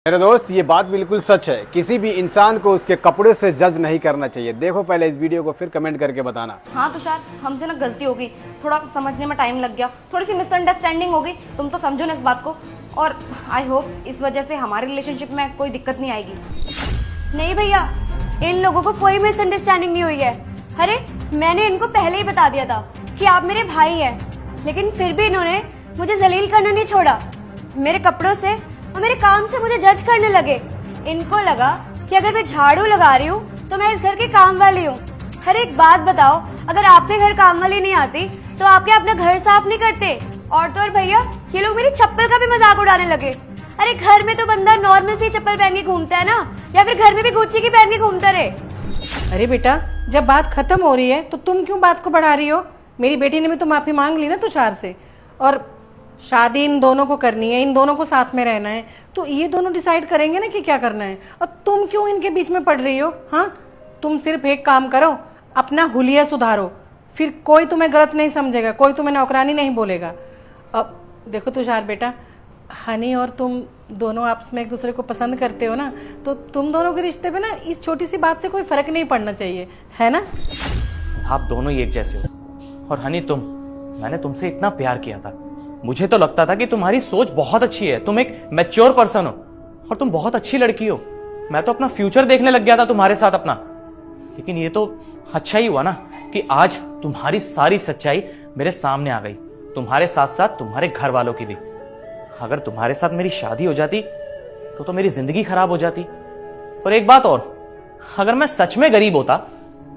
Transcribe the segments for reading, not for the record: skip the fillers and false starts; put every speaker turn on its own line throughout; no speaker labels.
मेरे दोस्त, ये बात बिल्कुल सच है। किसी भी इंसान को उसके कपड़े से जज नहीं करना चाहिए। देखो पहले इस वीडियो को, फिर कमेंट करके बताना।
हाँ तुषार, हमसे ना गलती हो गई, थोड़ा समझने में टाइम लग गया, थोड़ी सी मिसअंडरस्टैंडिंग हो गई। तुम तो समझो ना इस बात को, और आई होप इस वजह से हमारे रिलेशनशिप में कोई दिक्कत नहीं आएगी।
नहीं भैया, इन लोगों को कोई मिसअंडरस्टैंडिंग नहीं हुई है। अरे मैंने इनको पहले ही बता दिया था कि आप मेरे भाई हैं, लेकिन फिर भी इन्होंने मुझे जलील करना नहीं छोड़ा। मेरे कपड़ों से और मेरे काम से मुझे जज करने लगे। इनको लगा कि अगर मैं झाड़ू लगा रही हूँ तो मैं इस घर की काम वाली हूँ। अरे एक बात बताओ, अगर आपके घर काम वाली नहीं आती तो आप क्या अपना घर साफ नहीं करते? और तो और भैया, ये लोग मेरी चप्पल का भी मजाक उड़ाने लगे। अरे घर में तो बंदा नॉर्मल सी चप्पल पहन के घूमता है ना, या फिर घर में भी गुच्ची की पहन के घूमता रहे।
अरे बेटा, जब बात खत्म हो रही है तो तुम क्यों बात को बढ़ा रही हो? मेरी बेटी ने भी तो माफी मांग ली ना तुषार से, और शादी इन दोनों को करनी है, इन दोनों को साथ में रहना है, तो ये दोनों डिसाइड करेंगे ना कि क्या करना है। और तुम क्यों इनके बीच में पड़ रही हो? हाँ, तुम सिर्फ एक काम करो, अपना हुलिया सुधारो, फिर कोई तुम्हें गलत नहीं समझेगा, कोई तुम्हें नौकरानी नहीं बोलेगा। अब देखो तुषार बेटा, हनी और तुम दोनों आपस में एक दूसरे को पसंद करते हो ना, तो तुम दोनों के रिश्ते पे ना इस छोटी सी बात से कोई फर्क नहीं पड़ना चाहिए, है ना?
आप दोनों ही एक जैसे हो। और हनी, मैंने तुमसे इतना प्यार किया था, मुझे तो लगता था कि तुम्हारी सोच बहुत अच्छी है, तुम एक मैच्योर पर्सन हो और तुम बहुत अच्छी लड़की हो। मैं तो अपना फ्यूचर देखने लग गया था तुम्हारे साथ अपना। लेकिन ये तो अच्छा ही हुआ ना कि आज तुम्हारी सारी सच्चाई मेरे सामने आ गई, तुम्हारे साथ साथ तुम्हारे घर वालों की भी। अगर तुम्हारे साथ मेरी शादी हो जाती तो मेरी जिंदगी खराब हो जाती। और एक बात और, अगर मैं सच में गरीब होता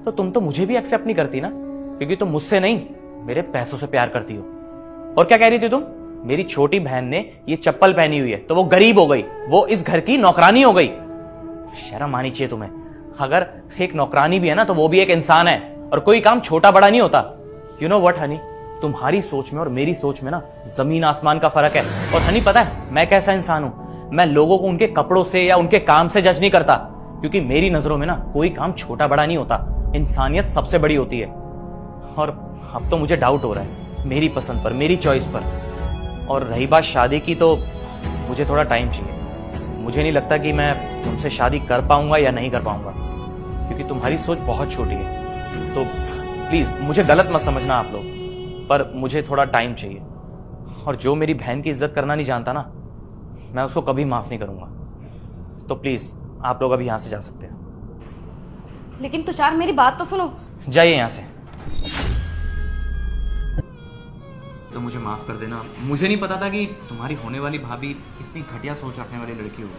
तो तुम तो मुझे भी एक्सेप्ट नहीं करती ना, क्योंकि तुम मुझसे नहीं मेरे पैसों से प्यार करती हो। और क्या कह रही थी तुम? मेरी छोटी बहन ने ये चप्पल पहनी हुई है तो वो गरीब हो गई, वो इस घर की नौकरानी हो गई। शर्म आनी चाहिए तुम्हें। अगर एक नौकरानी भी है ना तो वो भी एक इंसान है, और कोई काम छोटा बड़ा नहीं होता। यू नो व्हाट हनी, तुम्हारी सोच में और मेरी सोच में ना जमीन आसमान का फर्क है। और हनी, पता है मैं कैसा इंसान हूं? मैं लोगों को उनके कपड़ों से या उनके काम से जज नहीं करता, क्योंकि मेरी नजरों में ना कोई काम छोटा बड़ा नहीं होता, इंसानियत सबसे बड़ी होती है। और अब तो मुझे डाउट हो रहा है मेरी पसंद पर, मेरी चॉइस पर। और रही बात शादी की, तो मुझे थोड़ा टाइम चाहिए। मुझे नहीं लगता कि मैं तुमसे शादी कर पाऊंगा या नहीं कर पाऊंगा, क्योंकि तुम्हारी सोच बहुत छोटी है। तो प्लीज मुझे गलत मत समझना आप लोग, पर मुझे थोड़ा टाइम चाहिए। और जो मेरी बहन की इज्जत करना नहीं जानता ना, मैं उसको कभी माफ नहीं करूंगा। तो प्लीज आप लोग अभी यहां से जा सकते हैं।
लेकिन तुषार, मेरी बात तो सुनो।
जाइए यहां से। तो मुझे माफ कर देना, मुझे नहीं पता था कि तुम्हारी होने वाली भाभी इतनी घटिया सोच रखने वाली लड़की होगी।